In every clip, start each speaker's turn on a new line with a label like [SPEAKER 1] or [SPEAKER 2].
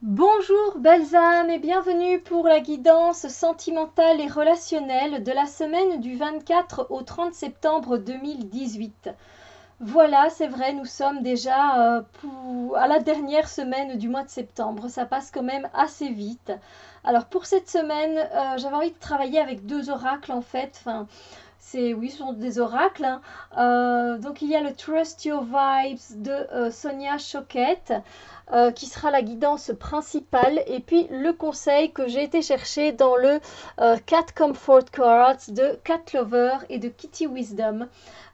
[SPEAKER 1] Bonjour belles âmes et bienvenue pour la guidance sentimentale et relationnelle de la semaine du 24 au 30 septembre 2018. Voilà, c'est vrai, nous sommes déjà à la dernière semaine du mois de septembre. Ça passe quand même assez vite. Alors pour cette semaine, j'avais envie de travailler avec deux oracles en fait. Enfin, oui, ce sont des oracles, hein. Donc il y a le Trust Your Vibes de Sonia Choquette, qui sera la guidance principale, et puis le conseil que j'ai été chercher dans le Cat Comfort Cards de Cat Lover et de Kitty Wisdom.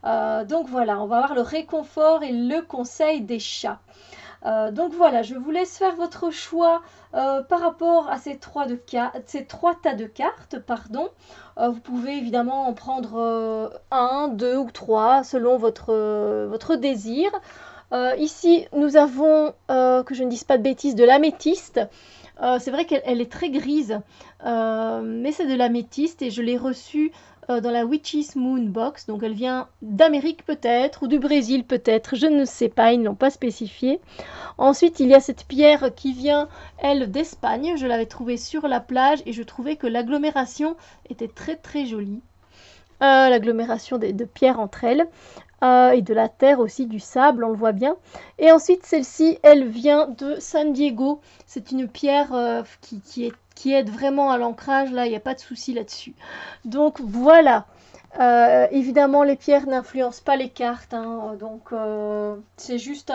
[SPEAKER 1] Donc voilà, on va avoir le réconfort et le conseil des chats. Donc voilà, je vous laisse faire votre choix par rapport à ces trois tas de cartes. Pardon. Vous pouvez évidemment en prendre un, deux ou trois selon votre désir. Ici, nous avons, que je ne dise pas de bêtises, de l'améthyste. C'est vrai qu'elle est très grise, mais c'est de l'améthyste et je l'ai reçue dans la Witch's Moon Box. Donc elle vient d'Amérique peut-être, ou du Brésil peut-être, je ne sais pas, ils ne l'ont pas spécifié. Ensuite, il y a cette pierre qui vient, elle, d'Espagne. Je l'avais trouvée sur la plage et je trouvais que l'agglomération était très très jolie. L'agglomération de pierres entre elles. Et de la terre aussi, du sable, on le voit bien. Et ensuite, celle-ci, elle vient de San Diego. C'est une pierre qui aide vraiment à l'ancrage, là, il n'y a pas de souci là-dessus. Donc voilà. Évidemment, les pierres n'influencent pas les cartes, hein, donc c'est juste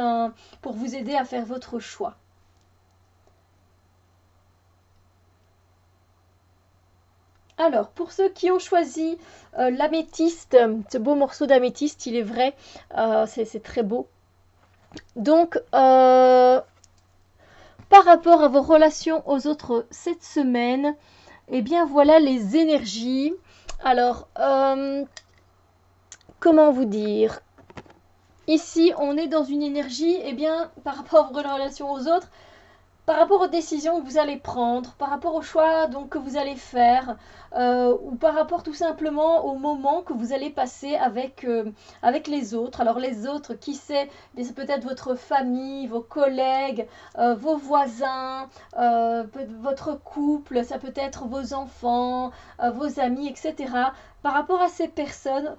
[SPEAKER 1] pour vous aider à faire votre choix. Alors, pour ceux qui ont choisi l'améthyste, ce beau morceau d'améthyste, il est vrai, c'est très beau. Donc, par rapport à vos relations aux autres cette semaine, eh bien voilà les énergies. Alors, comment vous dire? Ici, on est dans une énergie, eh bien, par rapport à vos relations aux autres, par rapport aux décisions que vous allez prendre, par rapport aux choix donc, que vous allez faire, ou par rapport tout simplement au moment que vous allez passer avec les autres. Alors les autres, qui sait, c'est peut-être votre famille, vos collègues, vos voisins, votre couple, ça peut être vos enfants, vos amis, etc. Par rapport à ces personnes,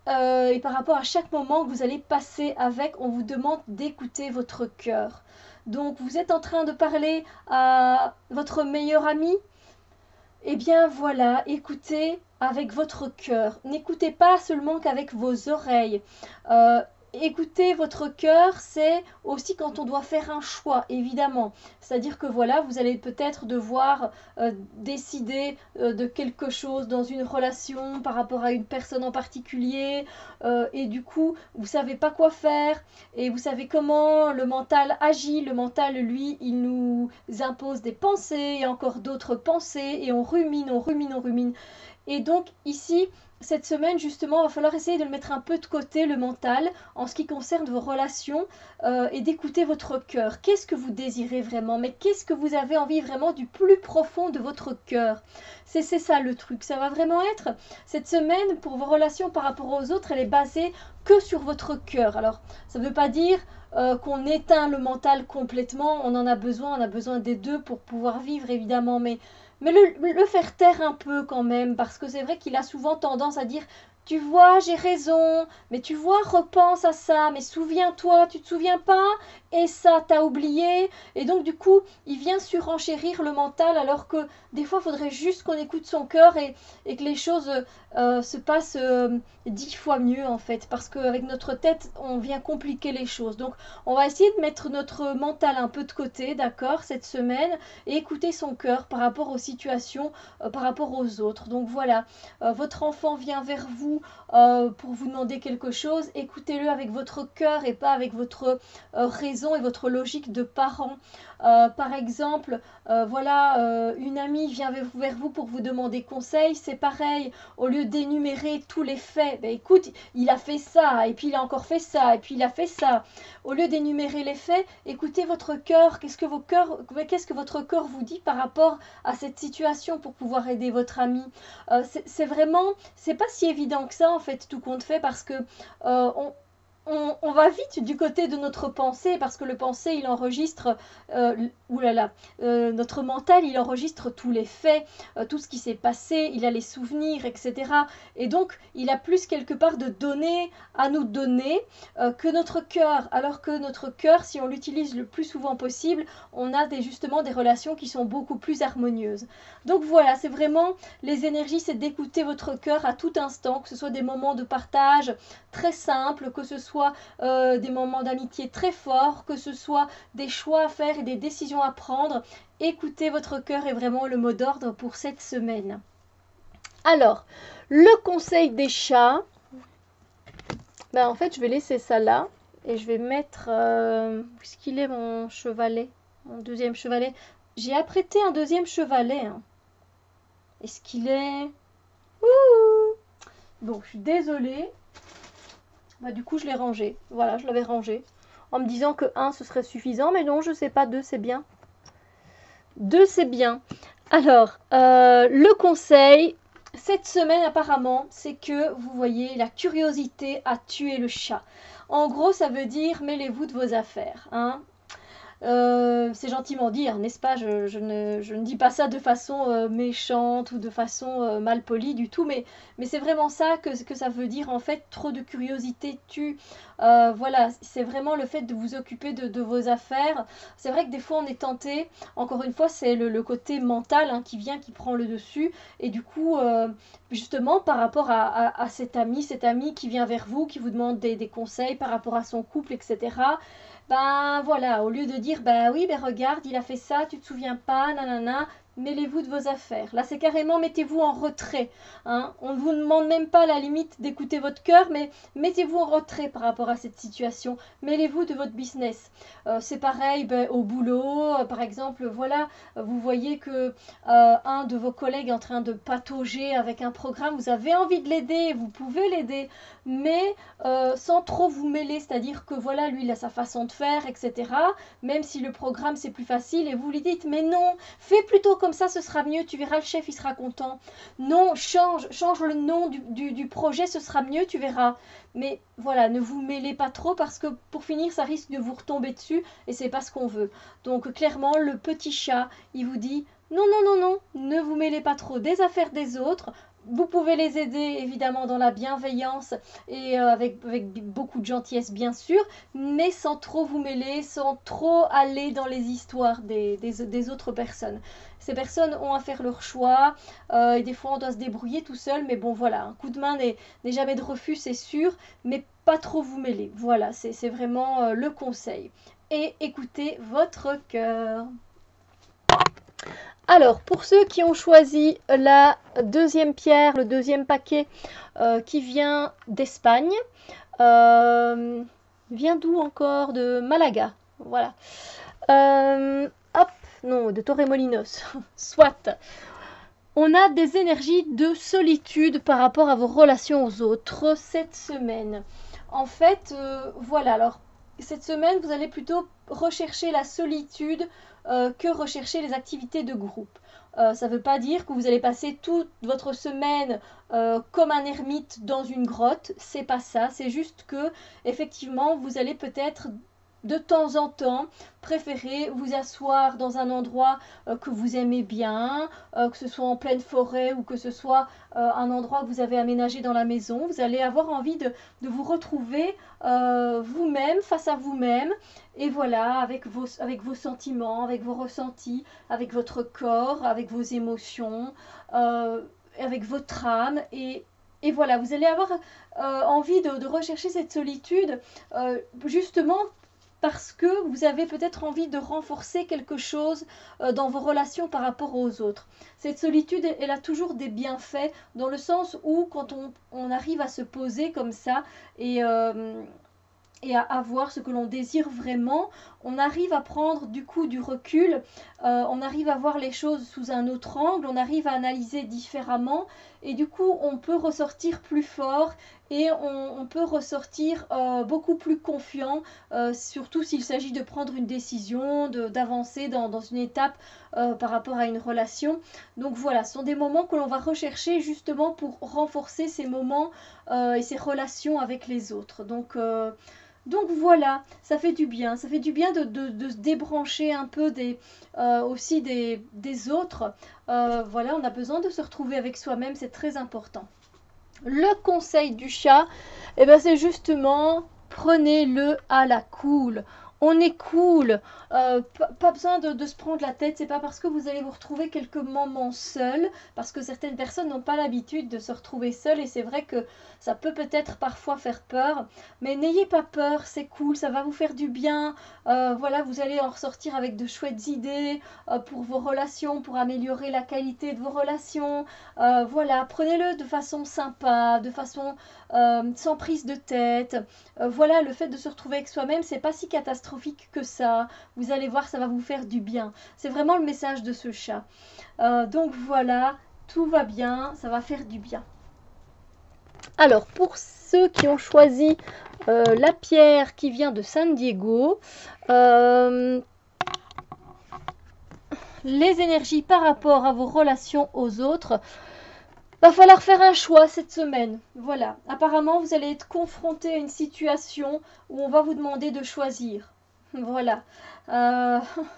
[SPEAKER 1] et par rapport à chaque moment que vous allez passer avec, on vous demande d'écouter votre cœur. Donc vous êtes en train de parler à votre meilleur ami. Eh bien voilà, écoutez avec votre cœur. N'écoutez pas seulement qu'avec vos oreilles. Euh, Écoutez votre cœur, c'est aussi quand on doit faire un choix, évidemment. C'est-à-dire que voilà, vous allez peut-être devoir décider de quelque chose dans une relation par rapport à une personne en particulier, et du coup, vous ne savez pas quoi faire, et vous savez comment le mental agit. Le mental, lui, il nous impose des pensées et encore d'autres pensées, et on rumine, on rumine, on rumine. Et donc ici, cette semaine, justement, il va falloir essayer de le mettre un peu de côté, le mental, en ce qui concerne vos relations, et d'écouter votre cœur. Qu'est-ce que vous désirez vraiment? Mais qu'est-ce que vous avez envie vraiment du plus profond de votre cœur? C'est ça le truc. Ça va vraiment être, cette semaine, pour vos relations par rapport aux autres, elle est basée que sur votre cœur. Alors, ça ne veut pas dire qu'on éteint le mental complètement. On on a besoin des deux pour pouvoir vivre, évidemment, mais le faire taire un peu quand même, parce que c'est vrai qu'il a souvent tendance à dire tu vois, j'ai raison, mais tu vois, repense à ça, mais souviens-toi, tu te souviens pas, et ça, t'as oublié. Et donc, du coup, il vient surenchérir le mental, alors que des fois, il faudrait juste qu'on écoute son cœur et que les choses se passent 10 fois mieux, en fait, parce qu'avec notre tête, on vient compliquer les choses. Donc, on va essayer de mettre notre mental un peu de côté, d'accord, cette semaine, et écouter son cœur par rapport aux situations, par rapport aux autres. Donc voilà, votre enfant vient vers vous pour vous demander quelque chose, écoutez-le avec votre cœur et pas avec votre raison et votre logique de parent. Par exemple, voilà, une amie vient vers vous pour vous demander conseil, c'est pareil, au lieu d'énumérer tous les faits, ben écoute, il a fait ça, et puis il a encore fait ça, et puis il a fait ça. Au lieu d'énumérer les faits, écoutez votre cœur, qu'est-ce que votre cœur vous dit par rapport à cette situation pour pouvoir aider votre ami. C'est vraiment, c'est pas si évident que ça en fait, tout compte fait, parce que on, on va vite du côté de notre pensée parce que le pensée il enregistre notre mental il enregistre tous les faits, tout ce qui s'est passé, il a les souvenirs, etc. Et donc il a plus quelque part de données à nous donner que notre cœur, alors que notre cœur, si on l'utilise le plus souvent possible, on a justement des relations qui sont beaucoup plus harmonieuses. Donc voilà, c'est vraiment les énergies, c'est d'écouter votre cœur à tout instant, que ce soit des moments de partage très simples, que ce soit des moments d'amitié très forts, que ce soit des choix à faire et des décisions à prendre. Écoutez votre cœur est vraiment le mot d'ordre pour cette semaine. Alors, le conseil des chats, en fait je vais laisser ça là et je vais mettre, où est-ce qu'il est mon chevalet, mon deuxième chevalet. J'ai apprêté un deuxième chevalet. Hein. Est-ce qu'il est... Ouh, bon, je suis désolée. Du coup, je l'ai rangé. Voilà, je l'avais rangé. En me disant que 1, ce serait suffisant. Mais non, je sais pas, 2, c'est bien. 2, c'est bien. Alors, le conseil, cette semaine, apparemment, c'est que, vous voyez, la curiosité a tué le chat. En gros, ça veut dire, mêlez-vous de vos affaires. Hein. C'est gentiment dit, hein, n'est-ce pas? Je ne dis pas ça de façon méchante ou de façon mal polie du tout, mais c'est vraiment ça que ça veut dire en fait. Trop de curiosité tue. Voilà, c'est vraiment le fait de vous occuper de vos affaires. C'est vrai que des fois on est tenté, encore une fois, c'est le côté mental hein, qui prend le dessus. Et du coup, justement, par rapport à cet ami qui vient vers vous, qui vous demande des conseils par rapport à son couple, etc. Ben voilà, au lieu de dire, ben oui, ben regarde, il a fait ça, tu te souviens pas, nanana, mêlez-vous de vos affaires. Là, c'est carrément, mettez-vous en retrait. Hein. On ne vous demande même pas, à la limite, d'écouter votre cœur, mais mettez-vous en retrait par rapport à cette situation. Mêlez-vous de votre business. C'est pareil ben, au boulot, par exemple, voilà, vous voyez que un de vos collègues est en train de patauger avec un programme, vous avez envie de l'aider, vous pouvez l'aider, mais sans trop vous mêler, c'est-à-dire que voilà, lui, il a sa façon de faire, etc. Même si le programme, c'est plus facile, et vous lui dites, mais non, fais plutôt comme ça, ce sera mieux, tu verras, le chef, il sera content. Non, change le nom du projet, ce sera mieux, tu verras. Mais voilà, ne vous mêlez pas trop, parce que pour finir, ça risque de vous retomber dessus, et c'est pas ce qu'on veut. Donc clairement, le petit chat, il vous dit, non, non, non, non, ne vous mêlez pas trop des affaires des autres. Vous pouvez les aider évidemment dans la bienveillance et avec beaucoup de gentillesse bien sûr, mais sans trop vous mêler, sans trop aller dans les histoires des autres personnes. Ces personnes ont à faire leur choix et des fois on doit se débrouiller tout seul, mais bon voilà, un coup de main n'est jamais de refus, c'est sûr, mais pas trop vous mêler. Voilà, c'est vraiment le conseil. Et écoutez votre cœur. Alors, pour ceux qui ont choisi la deuxième pierre, le deuxième paquet qui vient d'Espagne, vient d'où encore? De Malaga, voilà. Hop, non, de Torremolinos, soit. On a des énergies de solitude par rapport à vos relations aux autres cette semaine. En fait, voilà, alors cette semaine, vous allez plutôt rechercher la solitude que rechercher les activités de groupe. Ça ne veut pas dire que vous allez passer toute votre semaine comme un ermite dans une grotte, c'est pas ça, c'est juste que effectivement vous allez peut-être de temps en temps préférer vous asseoir dans un endroit que vous aimez bien, que ce soit en pleine forêt ou que ce soit un endroit que vous avez aménagé dans la maison. Vous allez avoir envie de vous retrouver vous-même, face à vous-même, et voilà, avec vos sentiments, avec vos ressentis, avec votre corps, avec vos émotions, avec votre âme, et voilà, vous allez avoir envie de rechercher cette solitude, justement parce que vous avez peut-être envie de renforcer quelque chose dans vos relations par rapport aux autres. Cette solitude, elle a toujours des bienfaits, dans le sens où quand on arrive à se poser comme ça et à avoir ce que l'on désire vraiment, on arrive à prendre du coup du recul, on arrive à voir les choses sous un autre angle, on arrive à analyser différemment, et du coup on peut ressortir plus fort et on peut ressortir beaucoup plus confiant, surtout s'il s'agit de prendre une décision, d'avancer dans une étape par rapport à une relation. Donc voilà, ce sont des moments que l'on va rechercher justement pour renforcer ces moments et ces relations avec les autres. Donc Donc voilà, ça fait du bien. Ça fait du bien de se débrancher un peu aussi des autres. Voilà, on a besoin de se retrouver avec soi-même, c'est très important. Le conseil du chat, eh ben, c'est justement prenez-le à la cool. On est cool, pas besoin de se prendre la tête, c'est pas parce que vous allez vous retrouver quelques moments seuls, parce que certaines personnes n'ont pas l'habitude de se retrouver seules et c'est vrai que ça peut peut-être parfois faire peur, mais n'ayez pas peur, c'est cool, ça va vous faire du bien, voilà, vous allez en ressortir avec de chouettes idées pour vos relations, pour améliorer la qualité de vos relations, voilà, prenez-le de façon sympa, de façon sans prise de tête. Voilà, le fait de se retrouver avec soi-même, c'est pas si catastrophique que ça. Vous allez voir, ça va vous faire du bien. C'est vraiment le message de ce chat. Donc voilà, tout va bien, ça va faire du bien. Alors, pour ceux qui ont choisi la pierre qui vient de San Diego, les énergies par rapport à vos relations aux autres, va falloir faire un choix cette semaine. Voilà. Apparemment, vous allez être confronté à une situation où on va vous demander de choisir. Voilà.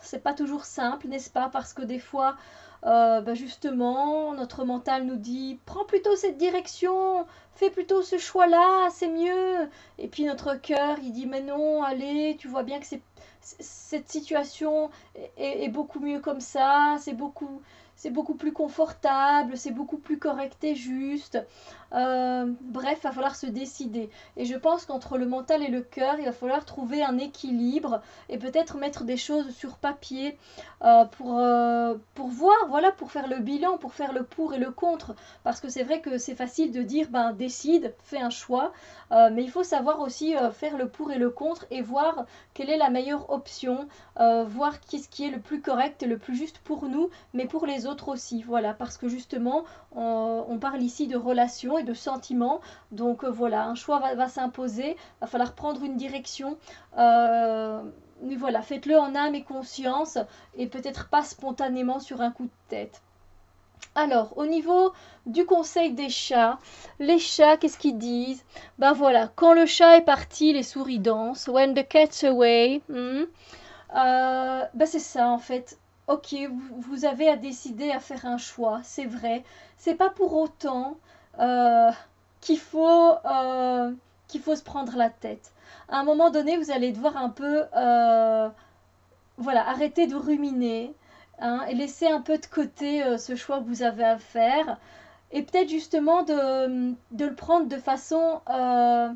[SPEAKER 1] C'est pas toujours simple, n'est-ce pas? Parce que des fois, justement, notre mental nous dit prends plutôt cette direction, fais plutôt ce choix-là, c'est mieux. Et puis notre cœur, il dit mais non, allez, tu vois bien que cette situation est beaucoup mieux comme ça, c'est beaucoup plus confortable, c'est beaucoup plus correct et juste. Bref, il va falloir se décider. Et je pense qu'entre le mental et le cœur, il va falloir trouver un équilibre et peut-être mettre des choses sur papier pour voir, voilà, pour faire le bilan, pour faire le pour et le contre. Parce que c'est vrai que c'est facile de dire, ben décide, fais un choix. Mais il faut savoir aussi faire le pour et le contre et voir quelle est la meilleure option, voir qu'est-ce qui est le plus correct et le plus juste pour nous, mais pour les autres aussi. Voilà, parce que justement, on parle ici de relations et de sentiments. Donc voilà, un choix va s'imposer, va falloir prendre une direction. Mais voilà, faites-le en âme et conscience et peut-être pas spontanément sur un coup de tête. Alors, au niveau du conseil des chats, les chats, qu'est-ce qu'ils disent? Ben voilà, quand le chat est parti, les souris dansent. When the cat's away. C'est ça en fait. Ok, vous avez à décider à faire un choix, c'est vrai. C'est pas pour autant euh, qu'il faut, qu'il faut se prendre la tête. À un moment donné, vous allez devoir un peu voilà, arrêter de ruminer, hein, et laisser un peu de côté ce choix que vous avez à faire. Et peut-être justement de le prendre de façon un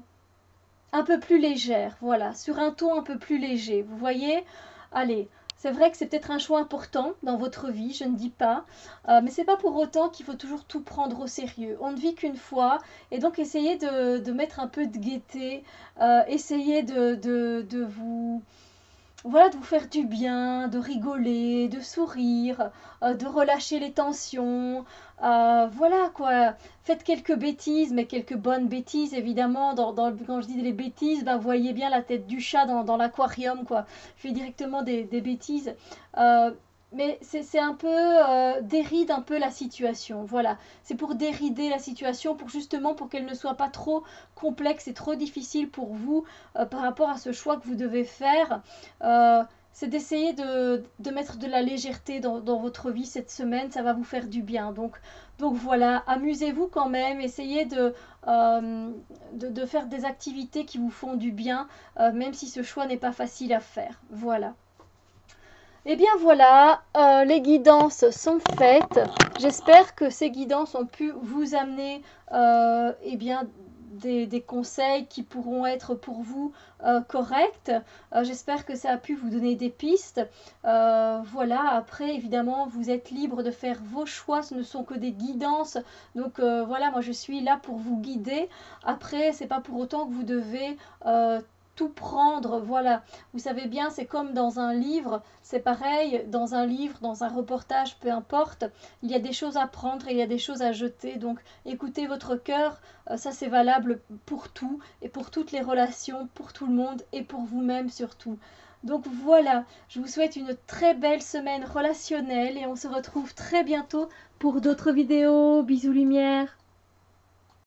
[SPEAKER 1] peu plus légère, voilà, sur un ton un peu plus léger. Vous voyez? Allez, c'est vrai que c'est peut-être un choix important dans votre vie, je ne dis pas, mais c'est pas pour autant qu'il faut toujours tout prendre au sérieux. On ne vit qu'une fois, et donc essayez de mettre un peu de gaieté, essayez de vous voilà, de vous faire du bien, de rigoler, de sourire, de relâcher les tensions. Voilà quoi. Faites quelques bêtises, mais quelques bonnes bêtises évidemment. Quand je dis des bêtises, vous voyez bien la tête du chat dans l'aquarium quoi. Je fais directement des bêtises. Mais c'est un peu déride un peu la situation. Voilà, c'est pour dérider la situation, pour qu'elle ne soit pas trop complexe et trop difficile pour vous par rapport à ce choix que vous devez faire. C'est d'essayer de mettre de la légèreté dans votre vie cette semaine, ça va vous faire du bien. Donc voilà, amusez-vous quand même, essayez de faire des activités qui vous font du bien, même si ce choix n'est pas facile à faire. Voilà. Et bien voilà, les guidances sont faites. J'espère que ces guidances ont pu vous amener bien, des conseils qui pourront être pour vous corrects. J'espère que ça a pu vous donner des pistes. Voilà, après évidemment vous êtes libre de faire vos choix, ce ne sont que des guidances. Donc voilà, moi je suis là pour vous guider. Après, c'est pas pour autant que vous devez tout prendre, voilà. Vous savez bien, c'est comme dans un livre, c'est pareil, dans un livre, dans un reportage, peu importe, il y a des choses à prendre et il y a des choses à jeter. Donc écoutez votre cœur, ça c'est valable pour tout et pour toutes les relations, pour tout le monde et pour vous-même surtout. Donc voilà, je vous souhaite une très belle semaine relationnelle et on se retrouve très bientôt pour d'autres vidéos. Bisous lumière.